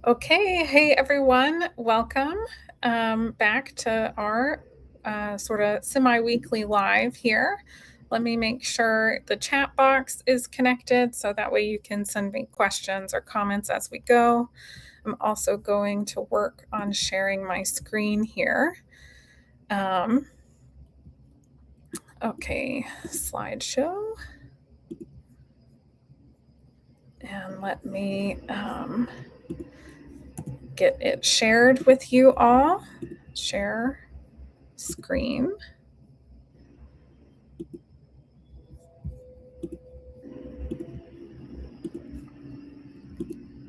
Okay, hey everyone, welcome back to our sort of semi weekly live here. Let me make sure the chat box is connected so that way you can send me questions or comments as we go. I'm also going to work on sharing my screen here. Um, okay, slideshow. And let me get it shared with you all. Share screen.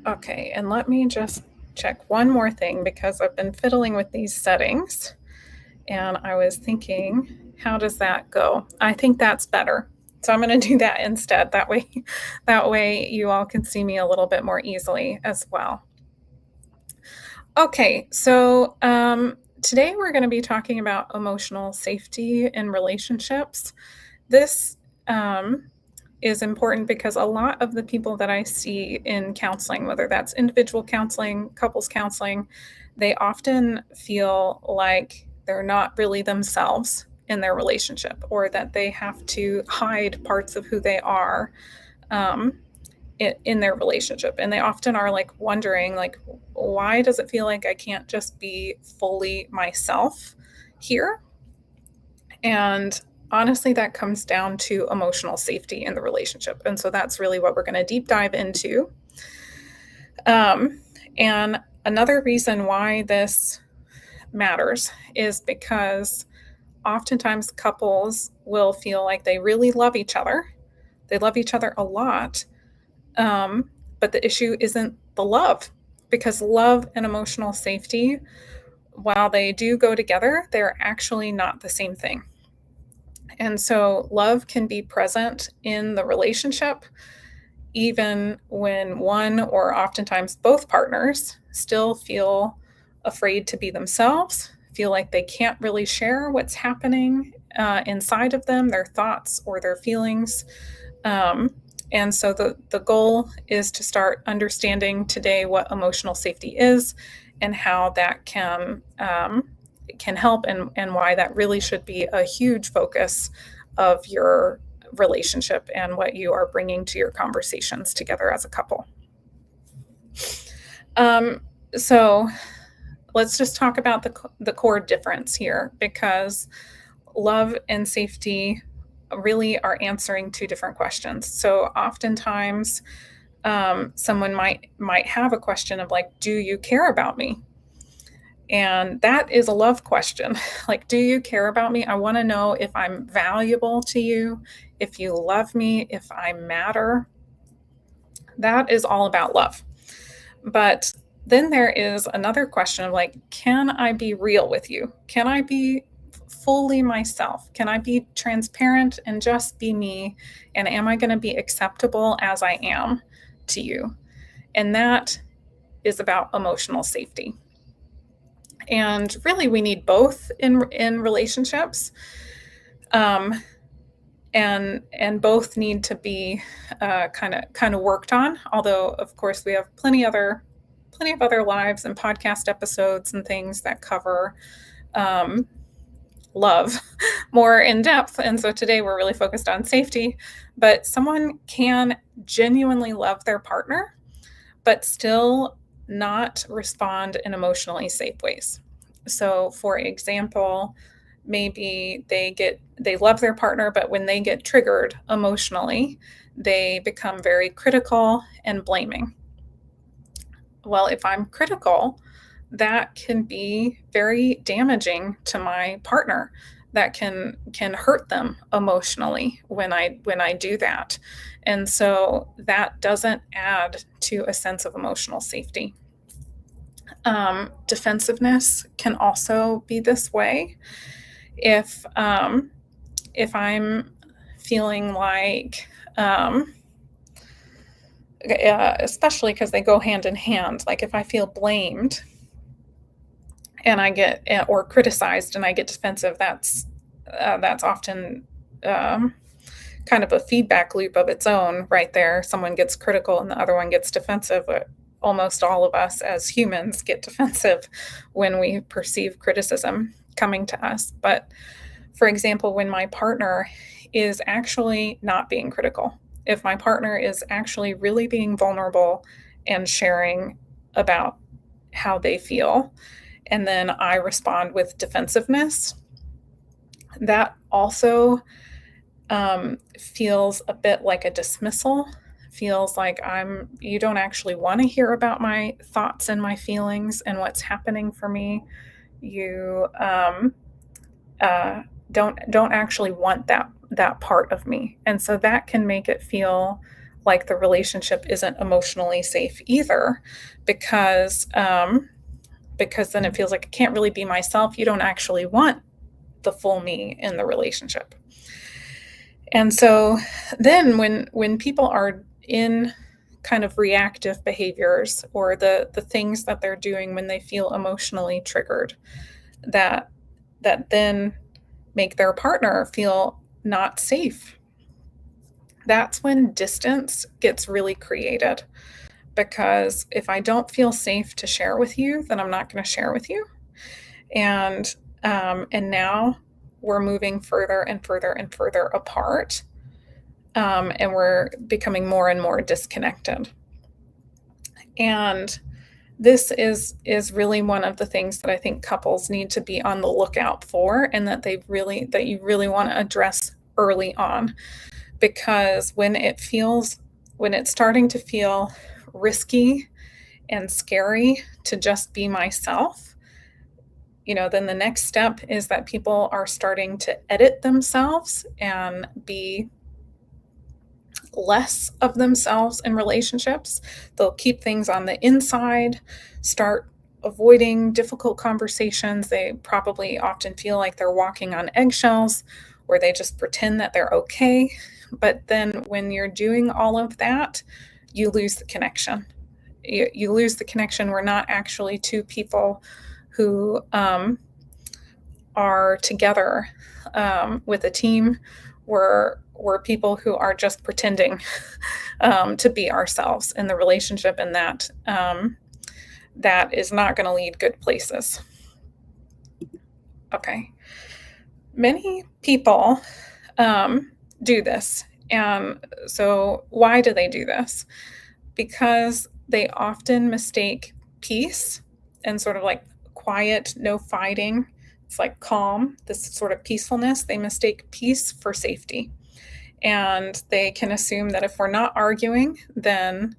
Okay, and let me just check one more thing because I've been fiddling with these settings and I was thinking, how does that go? I think that's better. So I'm going to do that instead. That way you all can see me a little bit more easily as well. Okay, so today we're going to be talking about emotional safety in relationships. This is important because a lot of the people that I see in counseling, whether that's individual counseling, couples counseling, they often feel like they're not really themselves in their relationship or that they have to hide parts of who they are um, in their relationship. And they often are like wondering, like, why does it feel like I can't just be fully myself here? And honestly, that comes down to emotional safety in the relationship. And so that's really what we're going to deep dive into. And another reason why this matters is because oftentimes couples will feel like they really love each other. They love each other a lot. But the issue isn't the love, because love and emotional safety, while they do go together, they're actually not the same thing. And so love can be present in the relationship, even when one or oftentimes both partners still feel afraid to be themselves, feel like they can't really share what's happening inside of them, their thoughts or their feelings. Um, and so the goal is to start understanding today what emotional safety is and how that can help, and why that really should be a huge focus of your relationship and what you are bringing to your conversations together as a couple. Um, so let's just talk about the core difference here, because love and safety really are answering two different questions. So oftentimes, someone might have a question of like, "Do you care about me?" And that is a love question. Like, do you care about me? I want to know if I'm valuable to you, if you love me, if I matter. That is all about love. But then there is another question of like, can I be real with you? Can I be fully myself? Can I be transparent and just be me? And am I going to be acceptable as I am to you? And that is about emotional safety. And really, we need both in relationships, um, and both need to be kind of worked on. Although, of course, we have plenty of other lives and podcast episodes and things that cover um, love more in depth. And so today we're really focused on safety. But someone can genuinely love their partner, but still not respond in emotionally safe ways. So, for example, maybe they love their partner, but when they get triggered emotionally, they become very critical and blaming. Well, if I'm critical, that can be very damaging to my partner. That can hurt them emotionally when I do that. And so that doesn't add to a sense of emotional safety. Defensiveness can also be this way. If I'm feeling like, especially because they go hand in hand, like if I feel blamed and I get or criticized and I get defensive, that's often kind of a feedback loop of its own right there. Someone gets critical and the other one gets defensive. almost all of us as humans get defensive when we perceive criticism coming to us. But for example, when my partner is actually not being critical, if my partner is actually really being vulnerable and sharing about how they feel, and then I respond with defensiveness, that also feels a bit like a dismissal. Feels like you don't actually want to hear about my thoughts and my feelings and what's happening for me. You uh, don't actually want that part of me, and so that can make it feel like the relationship isn't emotionally safe either, because because then it feels like I can't really be myself. You don't actually want the full me in the relationship. And so then when people are in kind of reactive behaviors, or the things that they're doing when they feel emotionally triggered, that then make their partner feel not safe, that's when distance gets really created. Because if I don't feel safe to share with you, then I'm not going to share with you. And now we're moving further and further and further apart, and we're becoming more and more disconnected. And this is really one of the things that I think couples need to be on the lookout for, and that you really want to address early on. Because when it's starting to feel risky and scary to just be myself, then the next step is that people are starting to edit themselves and be less of themselves in relationships. They'll keep things on the inside, start avoiding difficult conversations. They probably often feel like they're walking on eggshells, or they just pretend that they're okay. But then when you're doing all of that, you lose the connection. You lose the connection. We're not actually two people who are together with a team. We're people who are just pretending to be ourselves in the relationship, and that is not going to lead good places. Okay. Many people do this. And so why do they do this? Because they often mistake peace and sort of like quiet, no fighting. It's like calm, this sort of peacefulness. They mistake peace for safety. And they can assume that if we're not arguing, then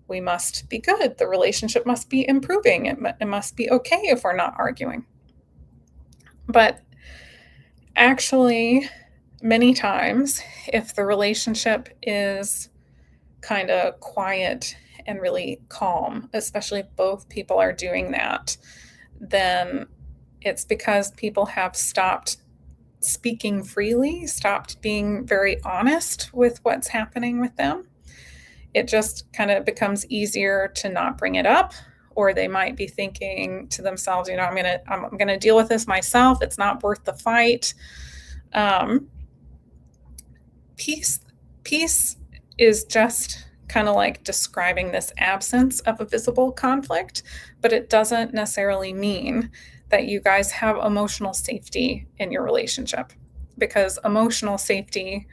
we must be good. The relationship must be improving. It must be okay if we're not arguing. But actually, many times, if the relationship is kind of quiet and really calm, especially if both people are doing that, then it's because people have stopped speaking freely, stopped being very honest with what's happening with them. It just kind of becomes easier to not bring it up, or they might be thinking to themselves, I'm gonna deal with this myself. It's not worth the fight. Peace is just kind of like describing this absence of a visible conflict, but it doesn't necessarily mean that you guys have emotional safety in your relationship, because emotional safety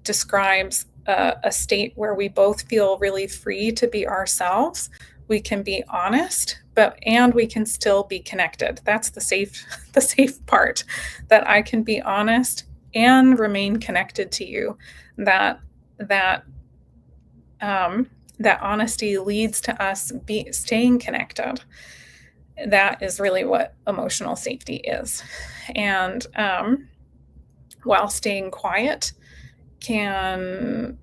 describes a state where we both feel really free to be ourselves. We can be honest, and we can still be connected. That's the safe part, that I can be honest and remain connected to you. That honesty leads to us staying connected. That is really what emotional safety is. And while staying quiet can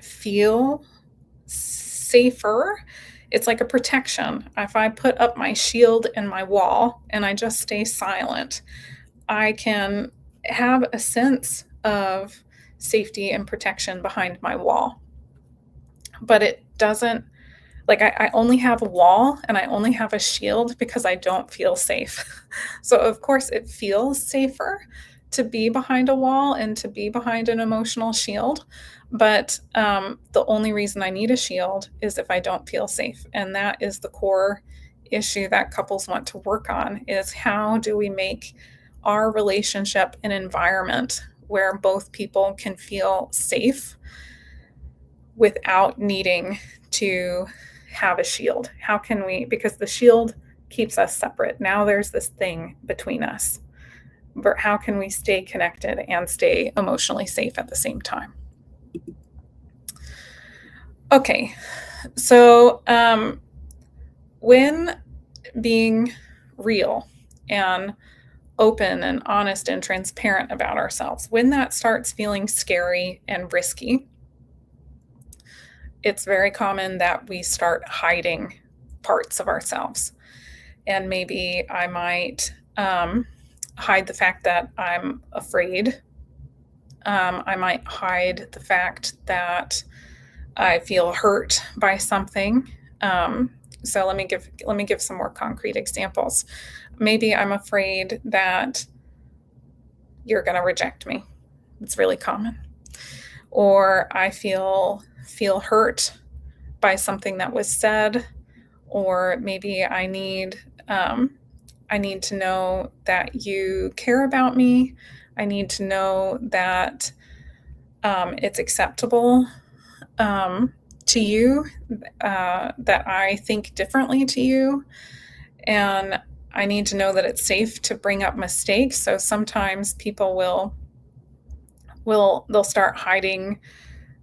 feel safer, it's like a protection. If I put up my shield and my wall and I just stay silent, I can have a sense of safety and protection behind my wall. But it doesn't, like, I only have a wall and I only have a shield because I don't feel safe. So of course it feels safer to be behind a wall and to be behind an emotional shield, But the only reason I need a shield is if I don't feel safe. And that is the core issue that couples want to work on is how do we make our relationship an environment where both people can feel safe without needing to have a shield? How can we, because the shield keeps us separate. Now there's this thing between us. But how can we stay connected and stay emotionally safe at the same time? Okay, so when being real and open and honest and transparent about ourselves, when that starts feeling scary and risky, it's very common that we start hiding parts of ourselves. And maybe I might hide the fact that I'm afraid. I might hide the fact that I feel hurt by something. So let me give some more concrete examples. Maybe I'm afraid that you're going to reject me. It's really common. Or I feel hurt by something that was said, or maybe I need to know that you care about me. I need to know that it's acceptable to you, that I think differently to you, and I need to know that it's safe to bring up mistakes. So sometimes people they'll start hiding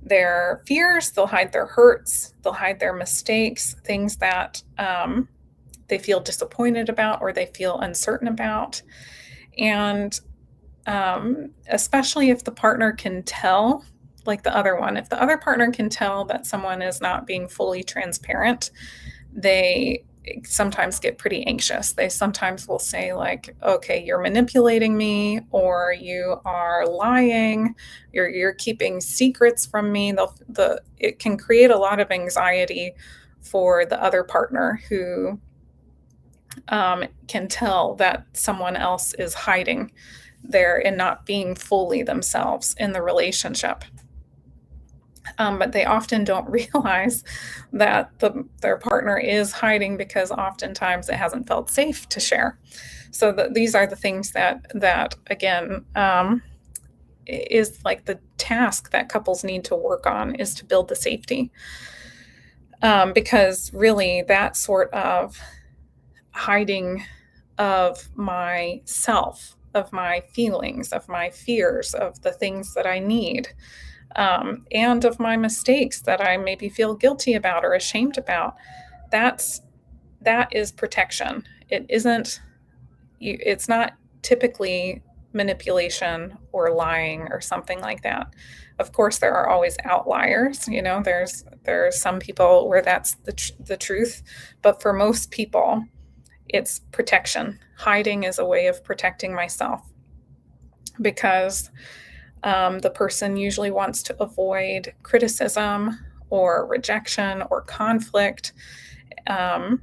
their fears, they'll hide their hurts, they'll hide their mistakes, things that they feel disappointed about or they feel uncertain about. And especially if the partner can tell, like the other one, if the other partner can tell that someone is not being fully transparent, they sometimes get pretty anxious. They sometimes will say, like, okay, you're manipulating me, or you are lying, you're keeping secrets from me. It can create a lot of anxiety for the other partner who can tell that someone else is hiding there and not being fully themselves in the relationship. But they often don't realize that their partner is hiding because oftentimes it hasn't felt safe to share. So these are the things that again is like the task that couples need to work on, is to build the safety. Because really, that sort of hiding of myself, of my feelings, of my fears, of the things that I need, and of my mistakes that I maybe feel guilty about or ashamed about. That's that is protection. It isn't. It's not typically manipulation or lying or something like that. Of course, there are always outliers. You know, there's some people where that's the truth, but for most people, it's protection. Hiding is a way of protecting myself because the person usually wants to avoid criticism or rejection or conflict, um,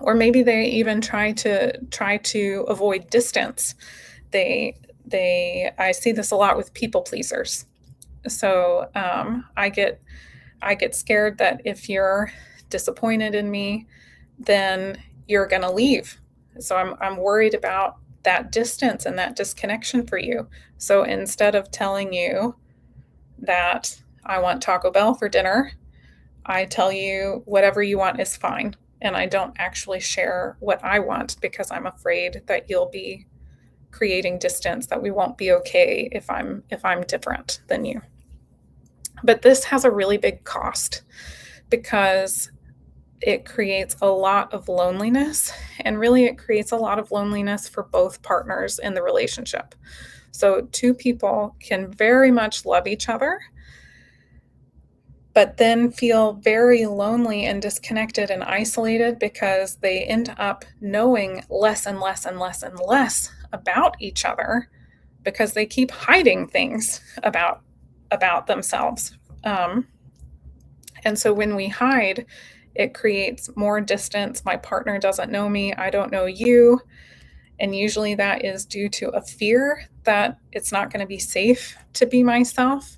or maybe they even try to avoid distance. I see this a lot with people pleasers. So I get scared that if you're disappointed in me, then you're going to leave. So I'm worried about that distance and that disconnection for you. So instead of telling you that I want Taco Bell for dinner, I tell you whatever you want is fine. And I don't actually share what I want because I'm afraid that you'll be creating distance, that we won't be okay if I'm different than you. But this has a really big cost because it creates a lot of loneliness, and really it creates a lot of loneliness for both partners in the relationship. So two people can very much love each other, but then feel very lonely and disconnected and isolated because they end up knowing less and less and less and less about each other because they keep hiding things about themselves. And so when we hide, it creates more distance. My partner doesn't know me, I don't know you. And usually that is due to a fear that it's not going to be safe to be myself.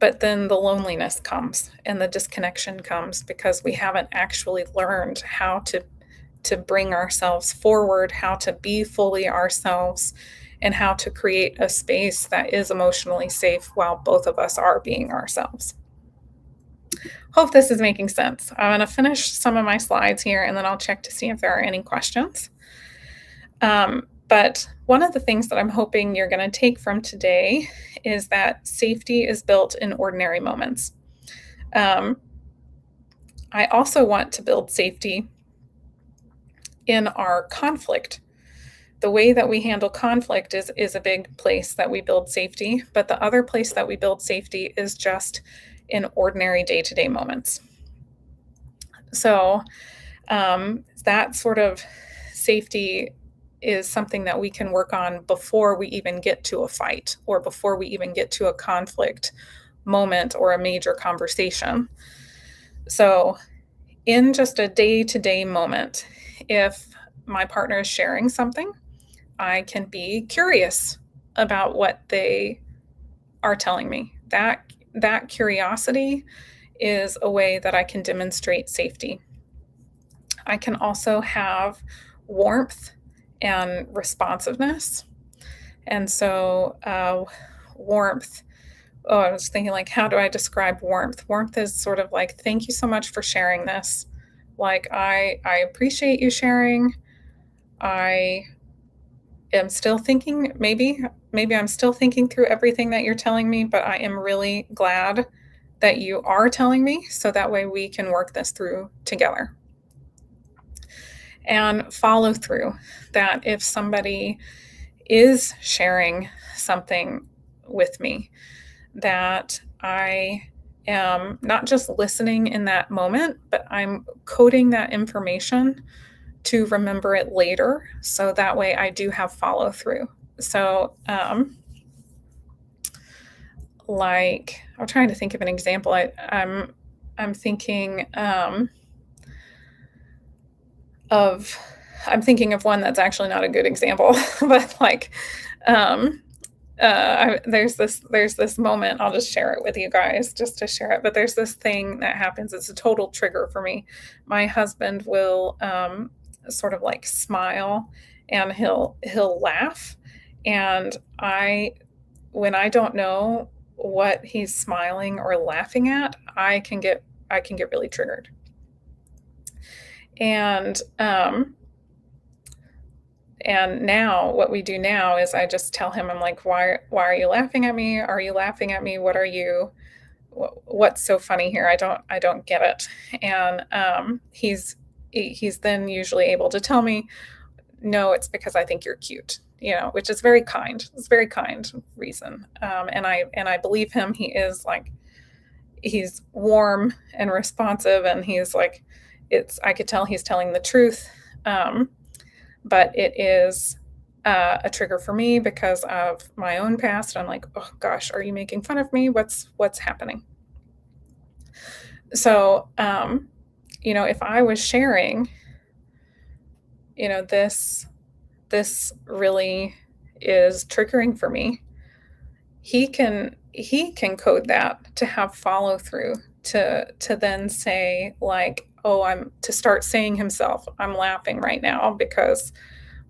But then the loneliness comes and the disconnection comes because we haven't actually learned how to bring ourselves forward, how to be fully ourselves, and how to create a space that is emotionally safe while both of us are being ourselves. Hope this is making sense. I'm going to finish some of my slides here and then I'll check to see if there are any questions. But one of the things that I'm hoping you're going to take from today is that safety is built in ordinary moments. I also want to build safety in our conflict. The way that we handle conflict is a big place that we build safety, but the other place that we build safety is just in ordinary day-to-day moments. So that sort of safety is something that we can work on before we even get to a fight or before we even get to a conflict moment or a major conversation. So in just a day-to-day moment, if my partner is sharing something, I can be curious about what they are telling me. That curiosity is a way that I can demonstrate safety. I can also have warmth and responsiveness. And so warmth, I was thinking, like, how do I describe warmth? Warmth is sort of like, thank you so much for sharing this. Like, I appreciate you sharing. I am still thinking, maybe I'm still thinking through everything that you're telling me, but I am really glad that you are telling me so that way we can work this through together. And follow through, that if somebody is sharing something with me, that I am not just listening in that moment, but I'm coding that information to remember it later. So that way I do have follow through. So, like, I'm trying to think of an example. I'm thinking I'm thinking of one that's actually not a good example, but like, there's this moment. I'll just share it with you guys, just to share it. But there's this thing that happens. It's a total trigger for me. My husband will sort of like smile, and he'll laugh, and when I don't know what he's smiling or laughing at, I can get really triggered. And now what we do now is I just tell him, I'm like, why are you laughing at me? Are you laughing at me? What's so funny here? I don't get it. And he's then usually able to tell me, no, it's because I think you're cute, which is very kind. It's a very kind reason. And I believe him. He's warm and responsive, and he's like, I could tell he's telling the truth. But it is a trigger for me because of my own past. I'm like, oh gosh, are you making fun of me? What's happening? So, if I was sharing, this really is triggering for me. He can code that to have follow through, to then say, like, to start saying himself, I'm laughing right now because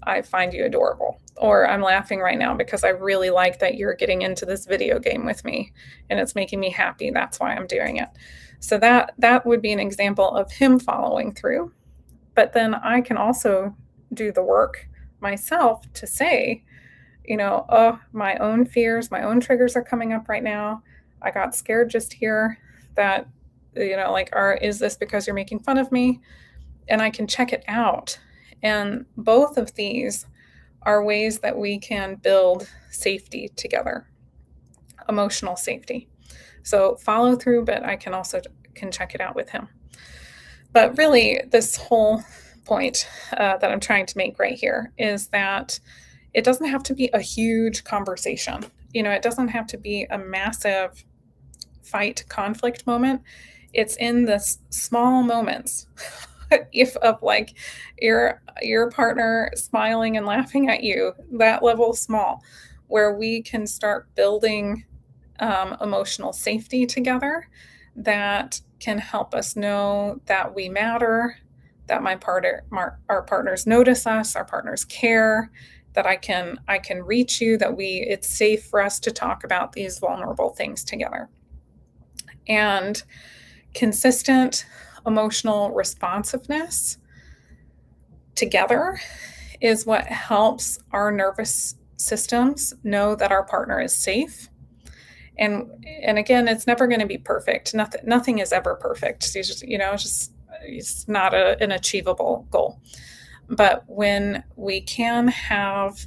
I find you adorable, or I'm laughing right now because I really like that you're getting into this video game with me and it's making me happy. That's why I'm doing it. So that would be an example of him following through. But then I can also do the work myself to say, oh, my own fears, my own triggers are coming up right now. I got scared just here that, is this because you're making fun of me? And I can check it out. And both of these are ways that we can build safety together, emotional safety. So follow through, but I can check it out with him. But really, this whole point that I'm trying to make right here is that it doesn't have to be a huge conversation. It doesn't have to be a massive fight conflict moment. It's in the small moments of like your partner smiling and laughing at you, that level small, where we can start building emotional safety together that can help us know that we matter, that our partners notice us, our partners care, that I can reach you, that it's safe for us to talk about these vulnerable things together. And consistent emotional responsiveness together is what helps our nervous systems know that our partner is safe. And again, it's never going to be perfect. Nothing is ever perfect. It's not an achievable goal. But when we can have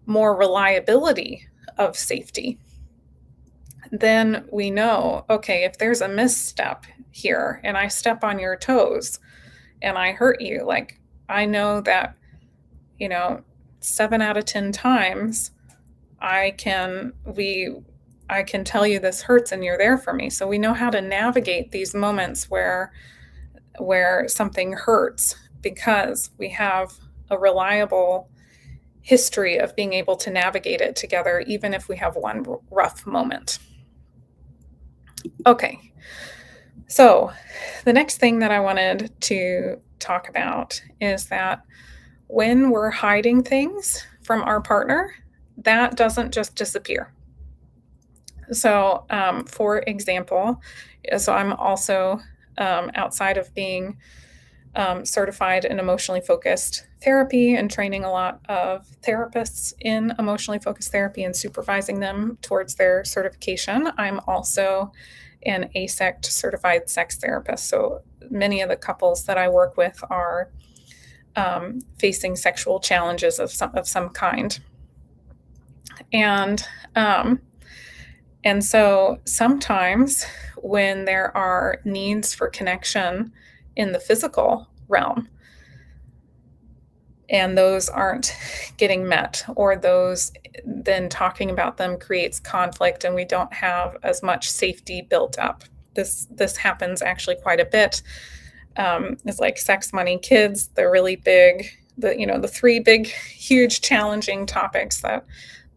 more reliability of safety, then we know, okay, if there's a misstep here and I step on your toes and I hurt you, like I know that, you know, 7 out of 10 times I can tell you this hurts and you're there for me. So we know how to navigate these moments where something hurts because we have a reliable history of being able to navigate it together, even if we have one rough moment. Okay, so the next thing that I wanted to talk about is that when we're hiding things from our partner, that doesn't just disappear. So, for example, so I'm also outside of being certified in emotionally focused therapy and training a lot of therapists in emotionally focused therapy and supervising them towards their certification. I'm also an AASECT certified sex therapist. So many of the couples that I work with are facing sexual challenges of some kind. And so sometimes when there are needs for connection in the physical realm and those aren't getting met, or those, then talking about them creates conflict and we don't have as much safety built up. This happens actually quite a bit. It's like sex, money, kids. They're really big. The three big, huge, challenging topics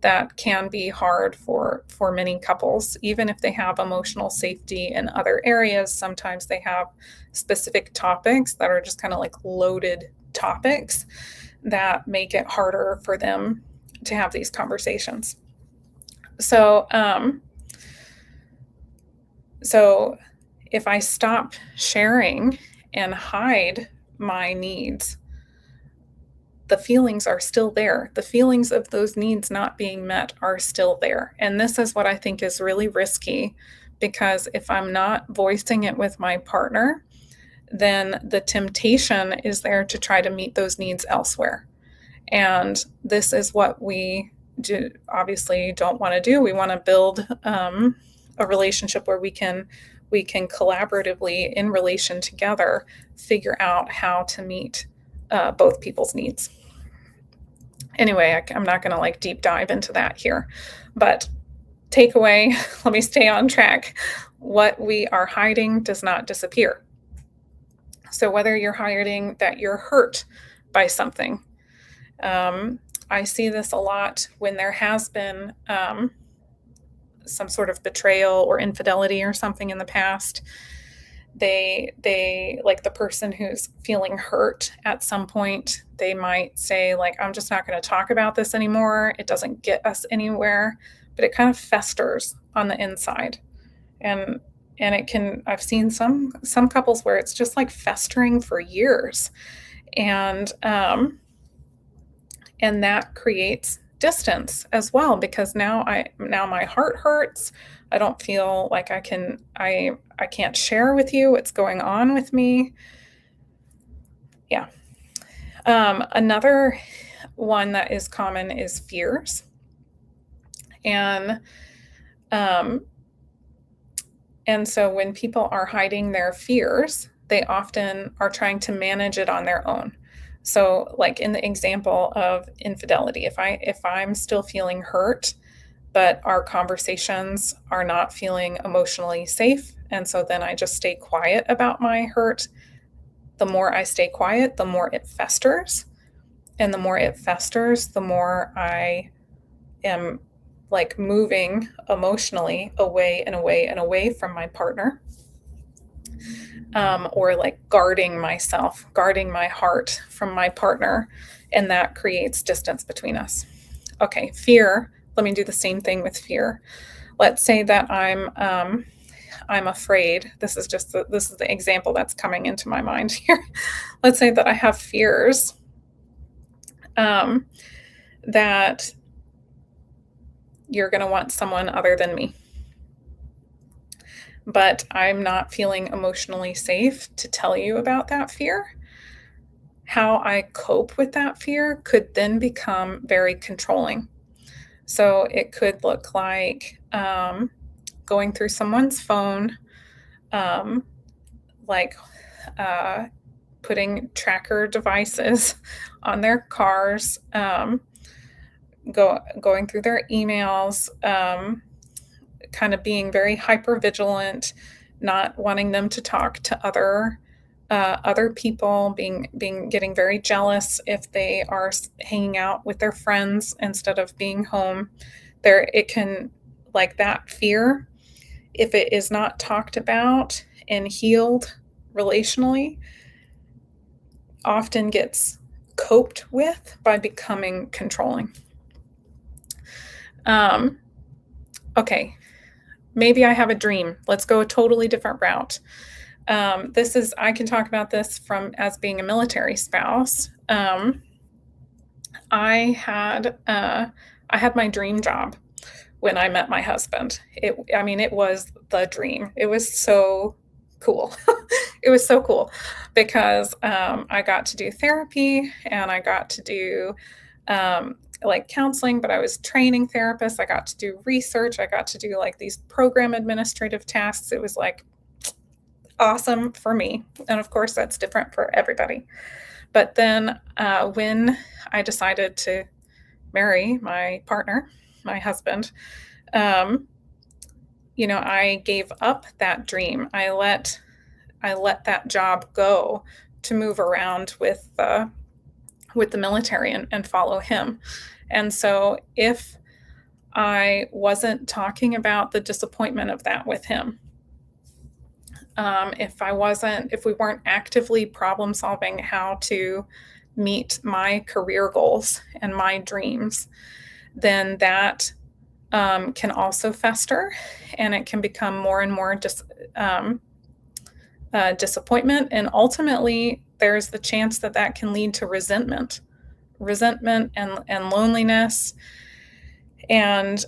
that can be hard for many couples, even if they have emotional safety in other areas. Sometimes they have specific topics that are just kind of like loaded topics that make it harder for them to have these conversations. So if I stop sharing and hide my needs, the feelings are still there. The feelings of those needs not being met are still there. And this is what I think is really risky, because if I'm not voicing it with my partner, then the temptation is there to try to meet those needs elsewhere. And this is what we obviously don't want to do. We want to build a relationship where we can collaboratively, in relation together, figure out how to meet both people's needs. Anyway, I'm not going to deep dive into that here, but takeaway, let me stay on track. What we are hiding does not disappear. So whether you're hiding that you're hurt by something, I see this a lot when there has been some sort of betrayal or infidelity or something in the past. They like the person who's feeling hurt at some point, they might say, like, I'm just not going to talk about this anymore. It doesn't get us anywhere, but it kind of festers on the inside. And I've seen some couples where it's just like festering for years. And that creates distance as well, because now my heart hurts. I don't feel like I can't share with you what's going on with me. Yeah. Another one that is common is fears. And so when people are hiding their fears, they often are trying to manage it on their own. So like in the example of infidelity, if I'm still feeling hurt, but our conversations are not feeling emotionally safe, and so then I just stay quiet about my hurt, the more I stay quiet, the more it festers. And the more it festers, the more I am like moving emotionally away and away and away from my partner, or like guarding myself, guarding my heart from my partner, and that creates distance between us. Okay, fear. Let me do the same thing with fear. Let's say that I'm afraid. This is the example that's coming into my mind here. Let's say that I have fears, um, that you're going to want someone other than me, but I'm not feeling emotionally safe to tell you about that fear. How I cope with that fear could then become very controlling. So it could look like going through someone's phone, um, like uh, putting tracker devices on their cars, going through their emails, kind of being very hyper vigilant, not wanting them to talk to other people, being getting very jealous if they are hanging out with their friends instead of being home. There, it can, like, that fear, if it is not talked about and healed relationally, often gets coped with by becoming controlling. Um, okay, maybe I have a dream. Let's go a totally different route. I can talk about this from as being a military spouse. I had I had my dream job when I met my husband. I mean, it was the dream. It was so cool. It was so cool because I got to do therapy and I got to do like counseling, but I was training therapists. I got to do research. I got to do like these program administrative tasks. It was like awesome for me. And of course, that's different for everybody. But then when I decided to marry my partner, my husband, um, I gave up that dream. I let that job go to move around with the military and follow him. And so if I wasn't talking about the disappointment of that with him, if we weren't actively problem solving how to meet my career goals and my dreams, then that can also fester, and it can become more and more disappointment. And ultimately, there's the chance that that can lead to resentment and loneliness. And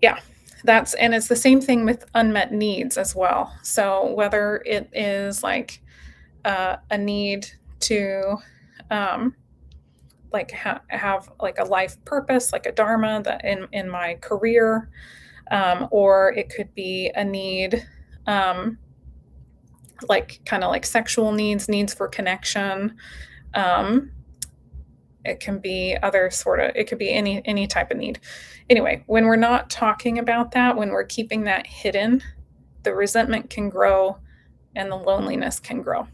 yeah, and it's the same thing with unmet needs as well. So whether it is like a need to like have like a life purpose, like a dharma that in my career, or it could be a need, like kind of like sexual needs for connection. Um, it can be it could be any type of need. Anyway, when we're not talking about that, when we're keeping that hidden, the resentment can grow and the loneliness can grow.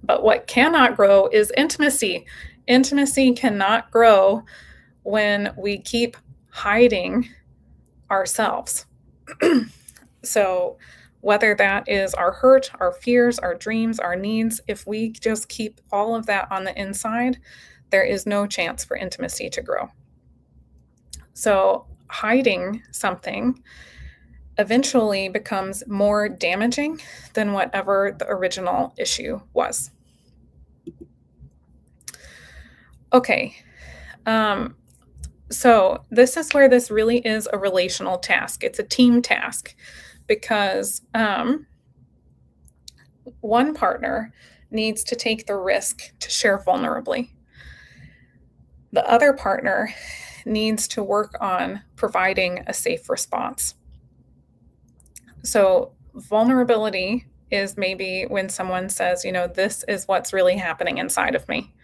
But what cannot grow is intimacy. Intimacy cannot grow when we keep hiding ourselves. So, whether that is our hurt, our fears, our dreams, our needs, if we just keep all of that on the inside, there is no chance for intimacy to grow. So, hiding something eventually becomes more damaging than whatever the original issue was. Okay. So this is where this really is a relational task. It's a team task because one partner needs to take the risk to share vulnerably. The other partner needs to work on providing a safe response. So vulnerability is maybe when someone says, this is what's really happening inside of me.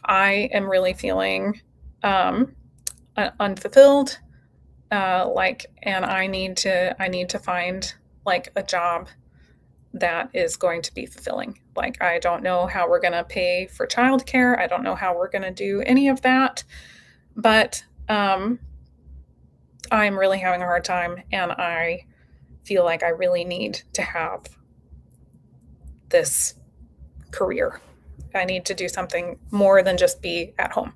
I am really feeling unfulfilled, and I need to find like a job that is going to be fulfilling. Like, I don't know how we're going to pay for childcare. I don't know how we're going to do any of that. but I'm really having a hard time and I feel like I really need to have this career. I need to do something more than just be at home.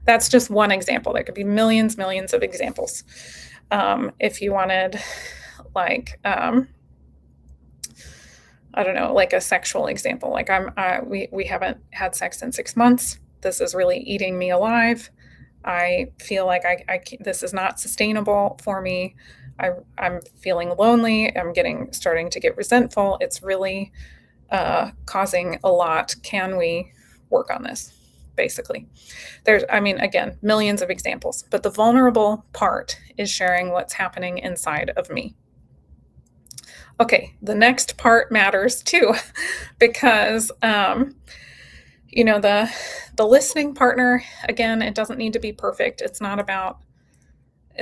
That's just one example. There could be millions, millions of examples. If you wanted, like, I don't know, like a sexual example, like we haven't had sex in 6 months. This is really eating me alive. I feel like this is not sustainable for me. I'm feeling lonely. I'm starting to get resentful. It's really causing a lot. Can we work on this? Basically, again, millions of examples, but the vulnerable part is sharing what's happening inside of me. Okay, the next part matters too, because the listening partner, again, it doesn't need to be perfect. It's not about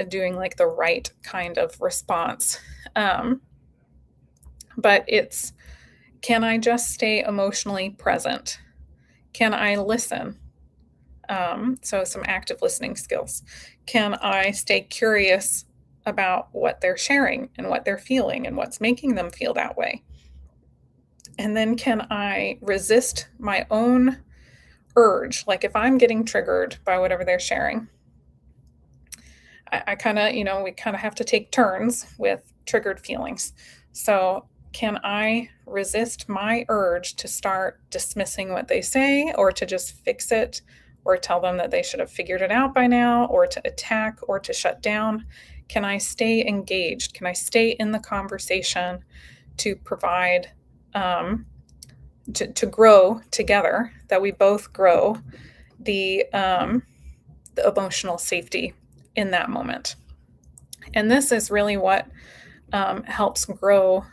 doing like the right kind of response, but it's, can I just stay emotionally present? Can I listen? So some active listening skills. Can I stay curious about what they're sharing and what they're feeling and what's making them feel that way? And then can I resist my own urge? Like if I'm getting triggered by whatever they're sharing, I kind of, we kind of have to take turns with triggered feelings. So can I resist my urge to start dismissing what they say or to just fix it or tell them that they should have figured it out by now or to attack or to shut down? Can I stay engaged? Can I stay in the conversation to provide, to grow together, that we both grow the emotional safety in that moment? And this is really what helps grow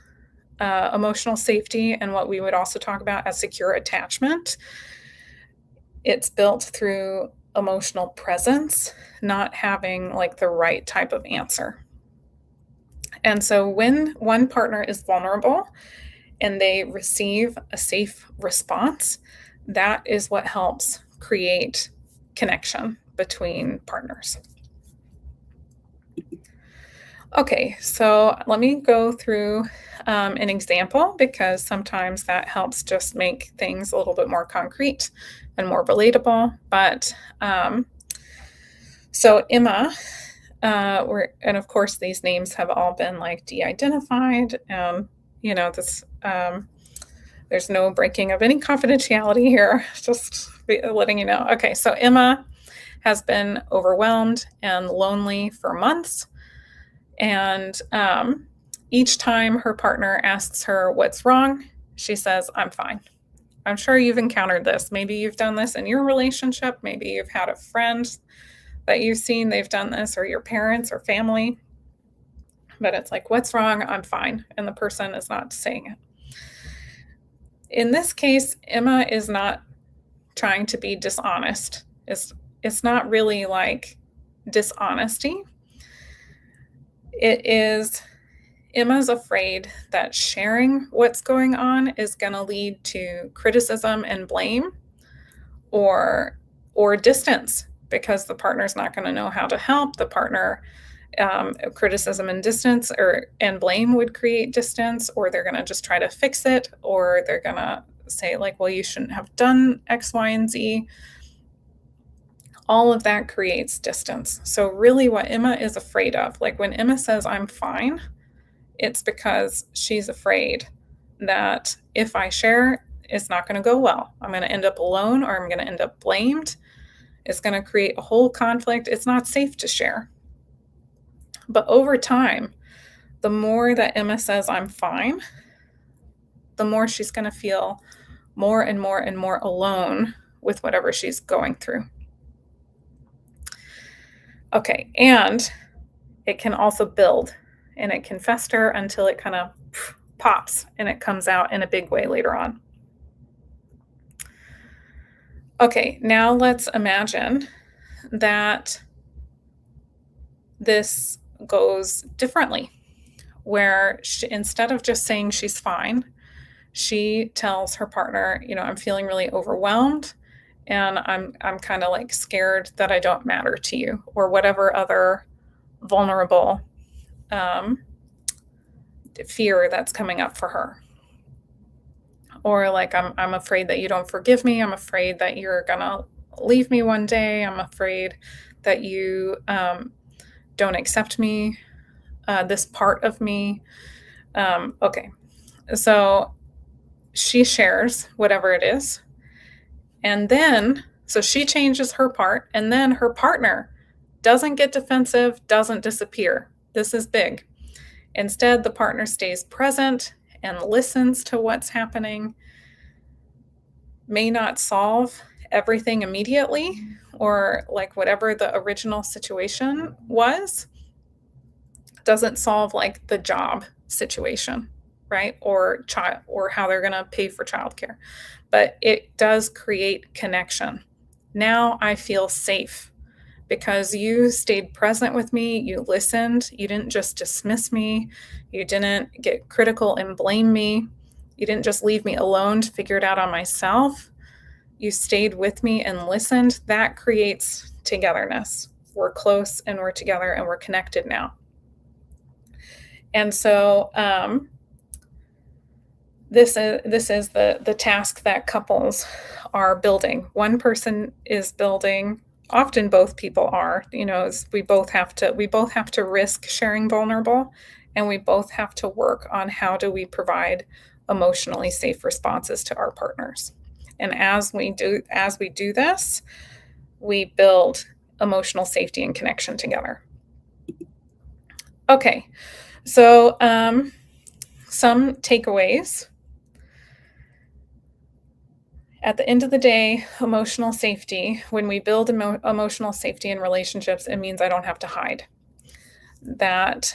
emotional safety, and what we would also talk about as secure attachment. It's built through emotional presence, not having like the right type of answer. And so when one partner is vulnerable and they receive a safe response, that is what helps create connection between partners. Okay, so let me go through an example, because sometimes that helps just make things a little bit more concrete and more relatable. But so Emma, and of course these names have all been like de-identified. This there's no breaking of any confidentiality here. Just letting you know. Okay, so Emma has been overwhelmed and lonely for months. And each time her partner asks her what's wrong, she says, I'm fine. I'm sure you've encountered this. Maybe you've done this in your relationship. Maybe you've had a friend that you've seen, they've done this, or your parents or family. But it's like, what's wrong? I'm fine. And the person is not saying it. In this case, Emma is not trying to be dishonest. It's not really like dishonesty. It is, Emma's afraid that sharing what's going on is going to lead to criticism and blame, or distance, because the partner's not going to know how to help. The partner, criticism and distance and blame would create distance, or they're going to just try to fix it, or they're going to say like, well, you shouldn't have done X, Y, and Z. All of that creates distance. So really what Emma is afraid of, like when Emma says, I'm fine, it's because she's afraid that if I share, it's not going to go well. I'm going to end up alone, or I'm going to end up blamed. It's going to create a whole conflict. It's not safe to share. But over time, the more that Emma says, I'm fine, the more she's going to feel more and more and more alone with whatever she's going through. Okay, and it can also build, and it can fester until it kind of pops and it comes out in a big way later on. Okay, now let's imagine that this goes differently, where instead of just saying she's fine, she tells her partner, I'm feeling really overwhelmed and I'm kind of like scared that I don't matter to you, or whatever other vulnerable um, fear that's coming up for her. Or like I'm afraid that you don't forgive me. I'm afraid that you're gonna leave me one day. I'm afraid that you don't accept me, this part of me. Okay, so she shares whatever it is, and then so she changes her part, and then her partner doesn't get defensive, doesn't disappear. This is big. Instead, the partner stays present and listens to what's happening, may not solve everything immediately, or like whatever the original situation was, doesn't solve like the job situation, right? Or child, or how they're going to pay for childcare. But it does create connection. Now I feel safe because you stayed present with me, you listened, you didn't just dismiss me, you didn't get critical and blame me, you didn't just leave me alone to figure it out on myself. You stayed with me and listened. That creates togetherness. We're close and we're together and we're connected now. And so this is the task that couples are building. One person is building. Often both people are. We both have to risk sharing vulnerable, and we both have to work on how do we provide emotionally safe responses to our partners. And as we do this, we build emotional safety and connection together. Okay, so some takeaways. At the end of the day, emotional safety, when we build emotional safety in relationships, it means I don't have to hide. That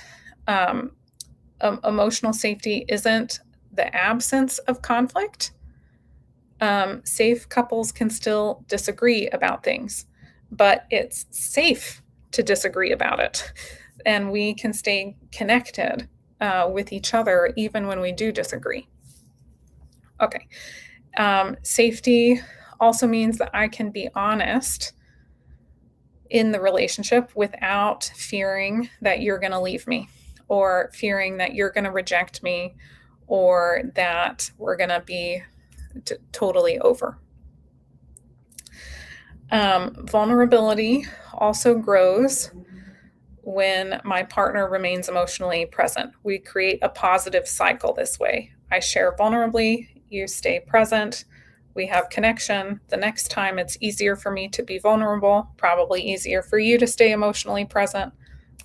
emotional safety isn't the absence of conflict. Safe couples can still disagree about things, but it's safe to disagree about it. And we can stay connected with each other even when we do disagree. Okay. Safety also means that I can be honest in the relationship without fearing that you're going to leave me, or fearing that you're going to reject me, or that we're going to be totally over. Vulnerability also grows when my partner remains emotionally present. We create a positive cycle this way. I share vulnerably, you stay present, we have connection. The next time it's easier for me to be vulnerable, probably easier for you to stay emotionally present.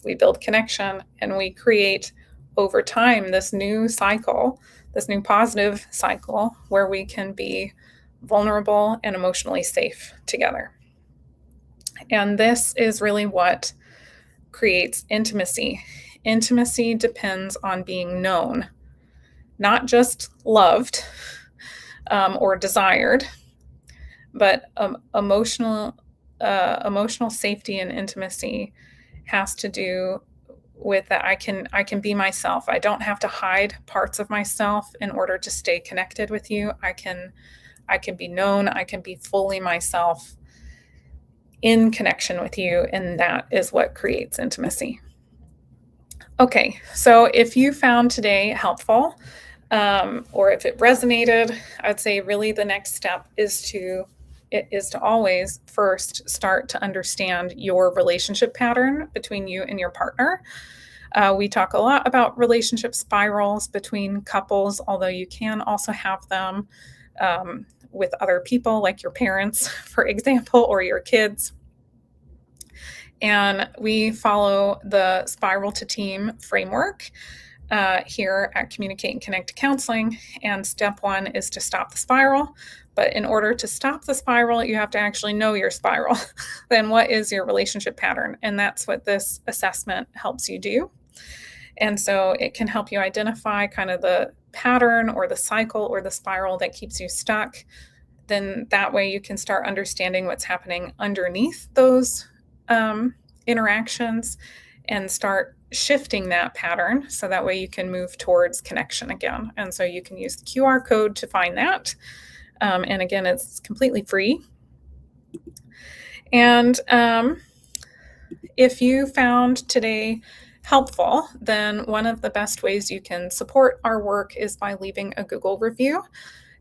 We build connection, and we create over time this new cycle, this new positive cycle where we can be vulnerable and emotionally safe together. And this is really what creates intimacy. Intimacy depends on being known, not just loved or desired, but emotional safety and intimacy has to do with that I can be myself. I don't have to hide parts of myself in order to stay connected with you. I can be known, I can be fully myself in connection with you, and that is what creates intimacy. Okay, so if you found today helpful, or if it resonated, I'd say really the next step is to always first start to understand your relationship pattern between you and your partner. We talk a lot about relationship spirals between couples, although you can also have them with other people, like your parents, for example, or your kids. And we follow the Spiral to Team framework here at Communicate and Connect Counseling. And step one is to stop the spiral. But in order to stop the spiral, you have to actually know your spiral. Then what is your relationship pattern? And that's what this assessment helps you do. And so it can help you identify kind of the pattern or the cycle or the spiral that keeps you stuck. Then that way you can start understanding what's happening underneath those interactions and start shifting that pattern, so that way you can move towards connection again. And so you can use the QR code to find that. And again, it's completely free. And if you found today helpful, then one of the best ways you can support our work is by leaving a Google review.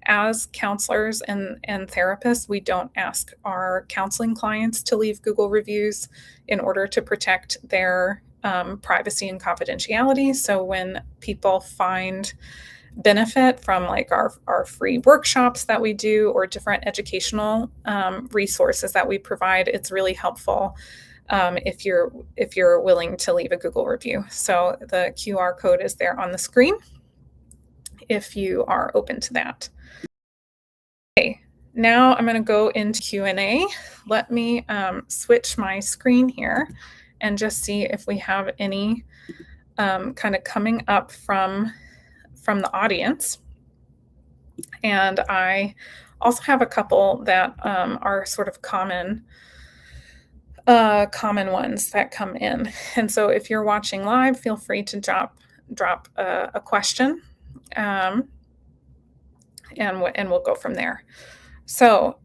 As counselors and therapists, we don't ask our counseling clients to leave Google reviews in order to protect their privacy and confidentiality. So when people find benefit from like our free workshops that we do or different educational resources that we provide, it's really helpful if you're willing to leave a Google review. So the QR code is there on the screen if you are open to that. Okay, now I'm going to go into Q&A. Let me switch my screen here and just see if we have any kind of coming up from the audience. And I also have a couple that are sort of common ones that come in. And so if you're watching live, feel free to drop a question, and we'll go from there. So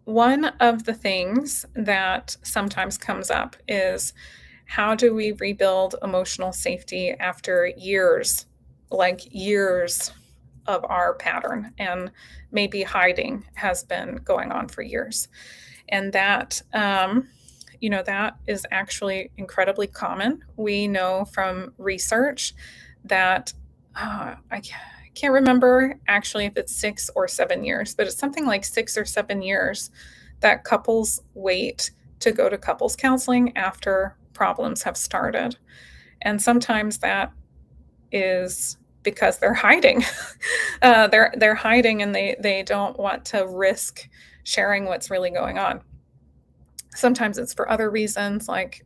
one of the things that sometimes comes up is, how do we rebuild emotional safety after years, like years of our pattern, and maybe hiding has been going on for years? And that, that is actually incredibly common. We know from research that I can't remember actually if it's 6 or 7 years, but it's something like 6 or 7 years that couples wait to go to couples counseling after problems have started. And sometimes that is because they're hiding. They're hiding, and they don't want to risk sharing what's really going on. Sometimes it's for other reasons, like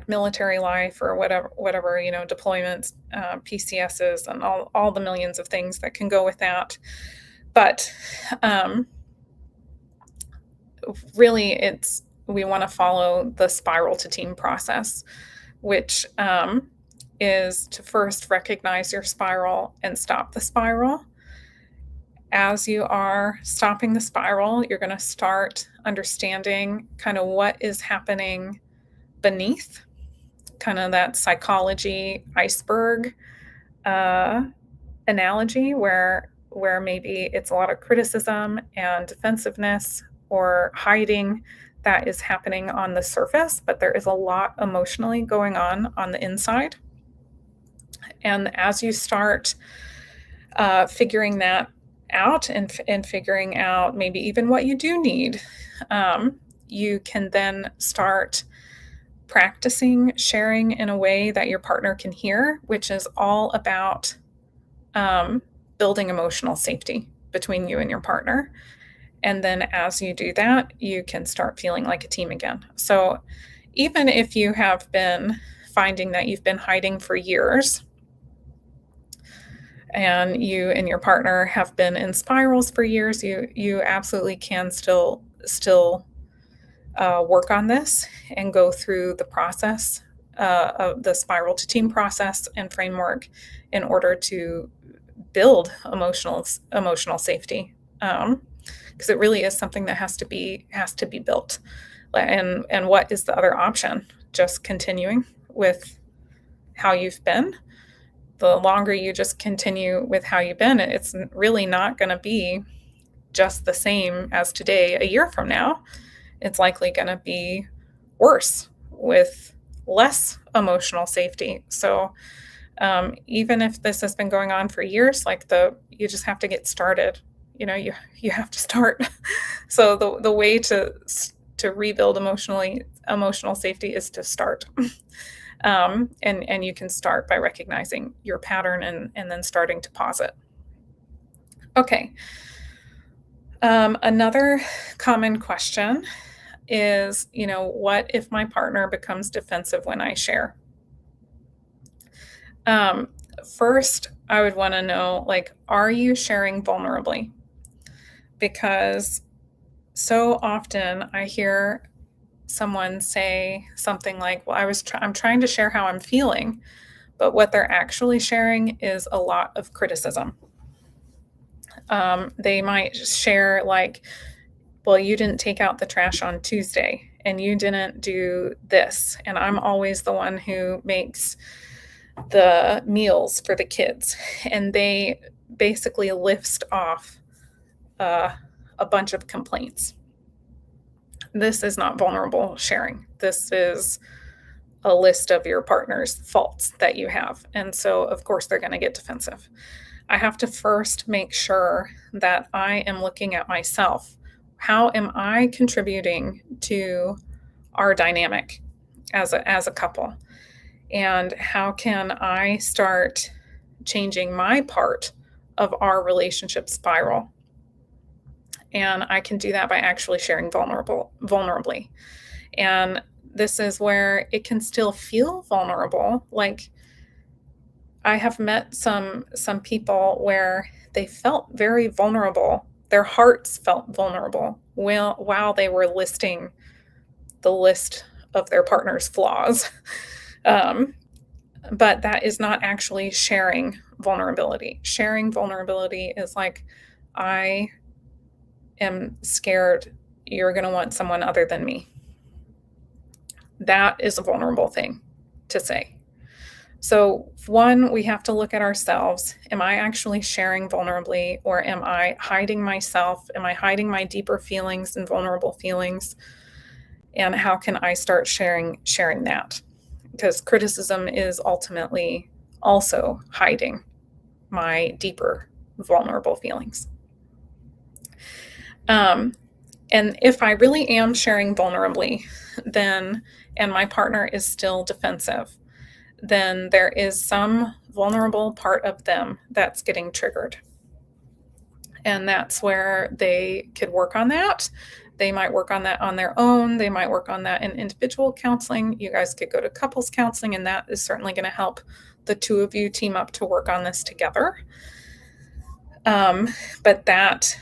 military life or whatever, deployments, PCSs, and all the millions of things that can go with that. But really, we want to follow the spiral to team process, which is to first recognize your spiral and stop the spiral. As you are stopping the spiral, you're going to start understanding kind of what is happening beneath, kind of that psychology iceberg analogy, where maybe it's a lot of criticism and defensiveness or hiding that is happening on the surface, but there is a lot emotionally going on the inside. And as you start figuring that out and figuring out maybe even what you do need, you can then start practicing sharing in a way that your partner can hear, which is all about building emotional safety between you and your partner. And then as you do that, you can start feeling like a team again. So even if you have been finding that you've been hiding for years, and you and your partner have been in spirals for years, you absolutely can still work on this and go through the process of the spiral to team process and framework in order to build emotional safety, because it really is something that has to be built. And what is the other option? Just continuing with how you've been. The longer you just continue with how you've been, it's really not going to be just the same as today. A year from now, it's likely going to be worse with less emotional safety. So even if this has been going on for years, you just have to get started. You have to start. So the way to rebuild emotional safety is to start. And you can start by recognizing your pattern and then starting to pause it. Okay. Another common question is, what if my partner becomes defensive when I share? First, I would want to know, are you sharing vulnerably? Because so often I hear someone say something like, well, I'm trying to share how I'm feeling, but what they're actually sharing is a lot of criticism. They might share, like, well, you didn't take out the trash on Tuesday and you didn't do this. And I'm always the one who makes the meals for the kids. And they basically list off uh, a bunch of complaints. This is not vulnerable sharing. This is a list of your partner's faults that you have. And so, of course, they're going to get defensive. I have to first make sure that I am looking at myself. How am I contributing to our dynamic as a couple? And how can I start changing my part of our relationship spiral? And I can do that by actually sharing vulnerably. And this is where it can still feel vulnerable. Like, I have met some people where they felt very vulnerable. Their hearts felt vulnerable while they were listing the list of their partner's flaws. Um, but that is not actually sharing vulnerability. Sharing vulnerability is like, I am scared you're going to want someone other than me. That is a vulnerable thing to say. So, one, we have to look at ourselves. Am I actually sharing vulnerably, or am I hiding myself? Am I hiding my deeper feelings and vulnerable feelings? And how can I start sharing that? Because criticism is ultimately also hiding my deeper vulnerable feelings. And if I really am sharing vulnerably, then, and my partner is still defensive, then there is some vulnerable part of them that's getting triggered. And that's where they could work on that. They might work on that on their own. They might work on that in individual counseling. You guys could go to couples counseling, and that is certainly going to help the two of you team up to work on this together. But that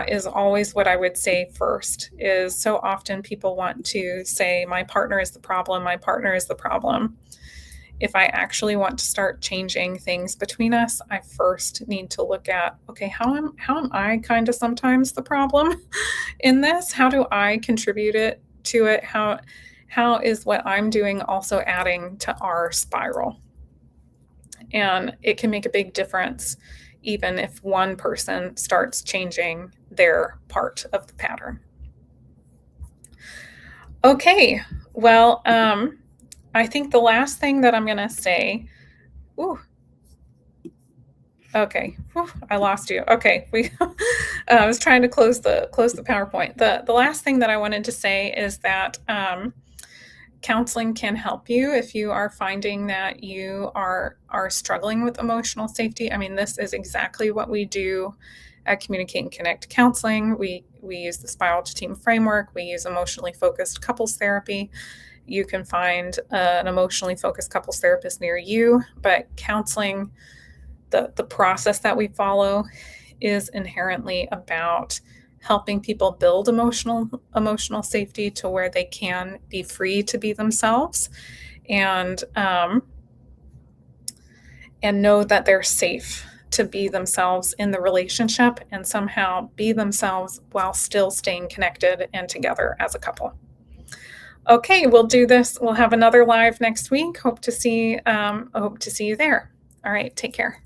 is always what I would say first. Is so often people want to say, my partner is the problem, my partner is the problem. If I actually want to start changing things between us, I first need to look at, okay, how am I kind of sometimes the problem in this? How do I contribute to it? How is what I'm doing also adding to our spiral? And it can make a big difference even if one person starts changing their part of the pattern. Okay, well, I think the last thing that I'm going to say, okay, I lost you. Okay, I was trying to close the PowerPoint. The last thing that I wanted to say is that counseling can help you if you are finding that you are struggling with emotional safety. I mean, this is exactly what we do at Communicate and Connect Counseling. We use the Spiral to Team framework. We use emotionally focused couples therapy. You can find an emotionally focused couples therapist near you, but counseling, the process that we follow is inherently about helping people build emotional safety to where they can be free to be themselves and know that they're safe to be themselves in the relationship and somehow be themselves while still staying connected and together as a couple. Okay, we'll do this. We'll have another live next week. Hope to see you there. All right, take care.